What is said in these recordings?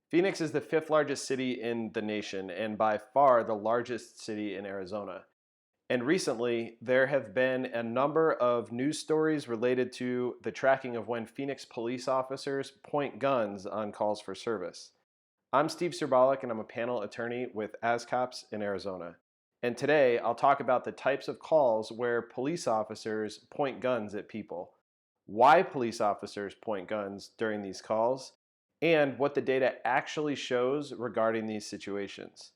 Phoenix is the fifth largest city in the nation and by far the largest city in Arizona. And recently, there have been a number of news stories related to the tracking of when Phoenix police officers point guns on calls for service. I'm Steve Serbalik, and I'm a panel attorney with ASCOPS in Arizona. And today, I'll talk about the types of calls where police officers point guns at people, why police officers point guns during these calls, and what the data actually shows regarding these situations.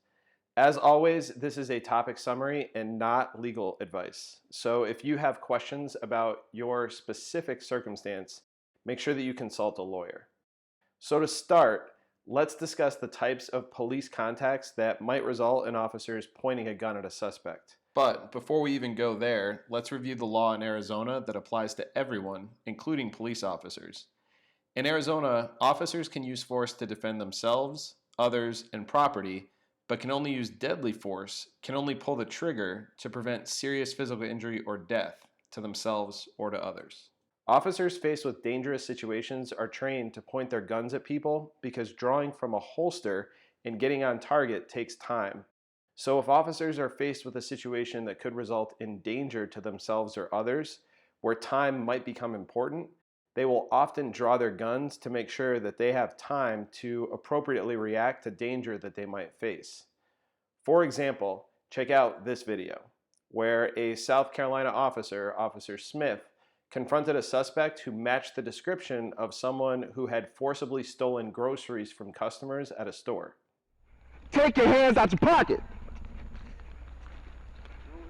As always, this is a topic summary and not legal advice. So if you have questions about your specific circumstance, make sure that you consult a lawyer. So to start, let's discuss the types of police contacts that might result in officers pointing a gun at a suspect. But before we even go there, let's review the law in Arizona that applies to everyone, including police officers. In Arizona, officers can use force to defend themselves, others, and property, but can only use deadly force, can only pull the trigger to prevent serious physical injury or death to themselves or to others. Officers faced with dangerous situations are trained to point their guns at people because drawing from a holster and getting on target takes time. So if officers are faced with a situation that could result in danger to themselves or others, where time might become important, they will often draw their guns to make sure that they have time to appropriately react to danger that they might face. For example, check out this video, where a South Carolina officer, Officer Smith, confronted a suspect who matched the description of someone who had forcibly stolen groceries from customers at a store. Take your hands out your pocket.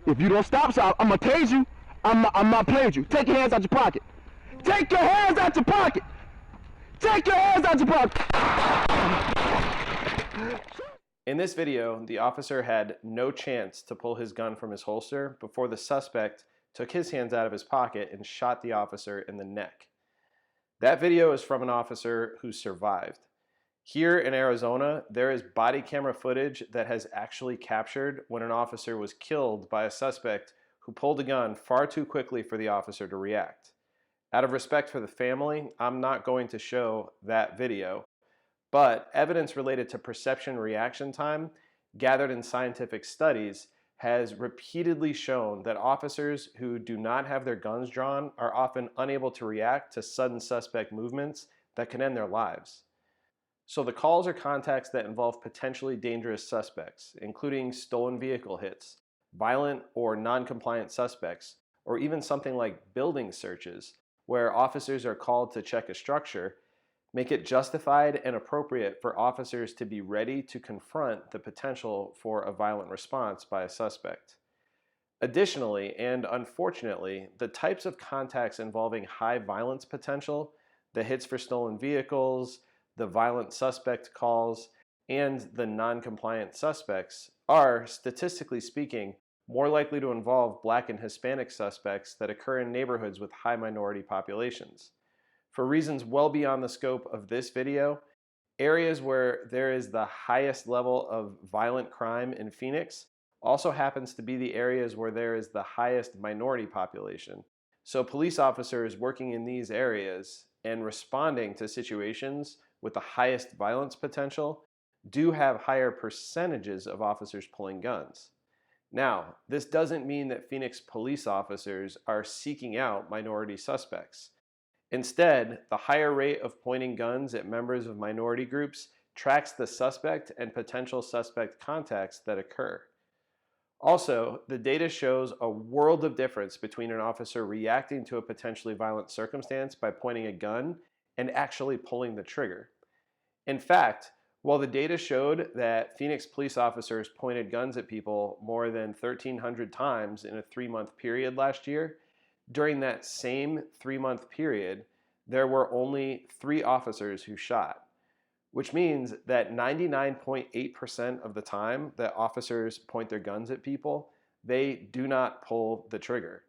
If you don't stop, so I'm gonna tase you. I'm not playing with you. Take your hands out your pocket. Take your hands out your pocket. Take your hands out your pocket. In this video, the officer had no chance to pull his gun from his holster before the suspect took his hands out of his pocket and shot the officer in the neck. That video is from an officer who survived. Here in Arizona, there is body camera footage that has actually captured when an officer was killed by a suspect who pulled a gun far too quickly for the officer to react. Out of respect for the family, I'm not going to show that video, but evidence related to perception reaction time gathered in scientific studies has repeatedly shown that officers who do not have their guns drawn are often unable to react to sudden suspect movements that can end their lives. So the calls or contacts that involve potentially dangerous suspects, including stolen vehicle hits, violent or non-compliant suspects, or even something like building searches, where officers are called to check a structure, make it justified and appropriate for officers to be ready to confront the potential for a violent response by a suspect. Additionally, and unfortunately, the types of contacts involving high violence potential, the hits for stolen vehicles, the violent suspect calls, and the non-compliant suspects are, statistically speaking, more likely to involve Black and Hispanic suspects that occur in neighborhoods with high minority populations. For reasons well beyond the scope of this video, areas where there is the highest level of violent crime in Phoenix also happens to be the areas where there is the highest minority population. So police officers working in these areas and responding to situations with the highest violence potential do have higher percentages of officers pulling guns. Now, this doesn't mean that Phoenix police officers are seeking out minority suspects. Instead, the higher rate of pointing guns at members of minority groups tracks the suspect and potential suspect contacts that occur. Also, the data shows a world of difference between an officer reacting to a potentially violent circumstance by pointing a gun and actually pulling the trigger. In fact, while the data showed that Phoenix police officers pointed guns at people more than 1,300 times in a 3-month period last year, during that same 3-month period, there were only 3 officers who shot, which means that 99.8% of the time that officers point their guns at people, they do not pull the trigger.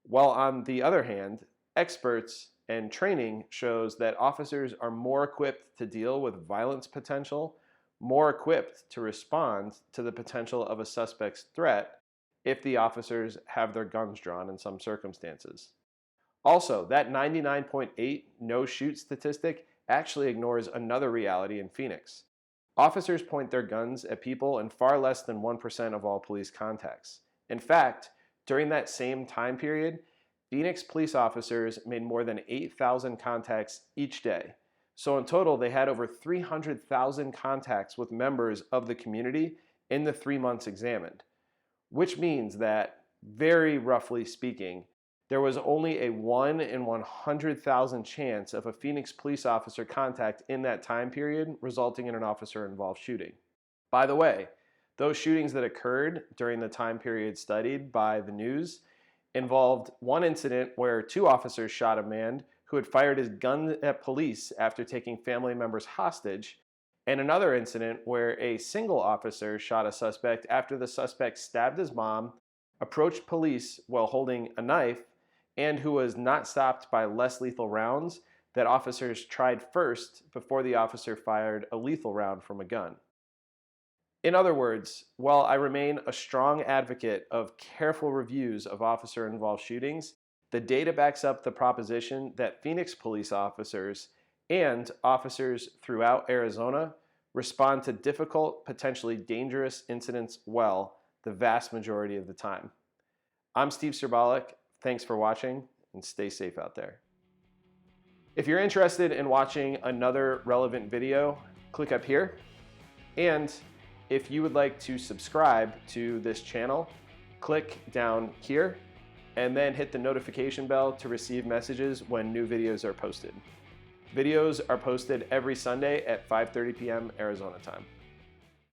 While on the other hand, experts and training shows that officers are more equipped to deal with violence potential, more equipped to respond to the potential of a suspect's threat if the officers have their guns drawn in some circumstances. Also, that 99.8 no-shoot statistic actually ignores another reality in Phoenix. Officers point their guns at people in far less than 1% of all police contacts. In fact, during that same time period, Phoenix police officers made more than 8,000 contacts each day. So in total, they had over 300,000 contacts with members of the community in the 3 months examined, which means that, very roughly speaking, there was only a 1 in 100,000 chance of a Phoenix police officer contact in that time period, resulting in an officer-involved shooting. By the way, those shootings that occurred during the time period studied by the news involved one incident where 2 officers shot a man who had fired his gun at police after taking family members hostage, and another incident where a single officer shot a suspect after the suspect stabbed his mom, approached police while holding a knife, and who was not stopped by less lethal rounds that officers tried first before the officer fired a lethal round from a gun. In other words, while I remain a strong advocate of careful reviews of officer-involved shootings, the data backs up the proposition that Phoenix police officers and officers throughout Arizona respond to difficult, potentially dangerous incidents well the vast majority of the time. I'm Steve Serbalik. Thanks for watching, and stay safe out there. If you're interested in watching another relevant video, click up here. And if you would like to subscribe to this channel, click down here and then hit the notification bell to receive messages when new videos are posted. Videos are posted every Sunday at 5:30 p.m. Arizona time.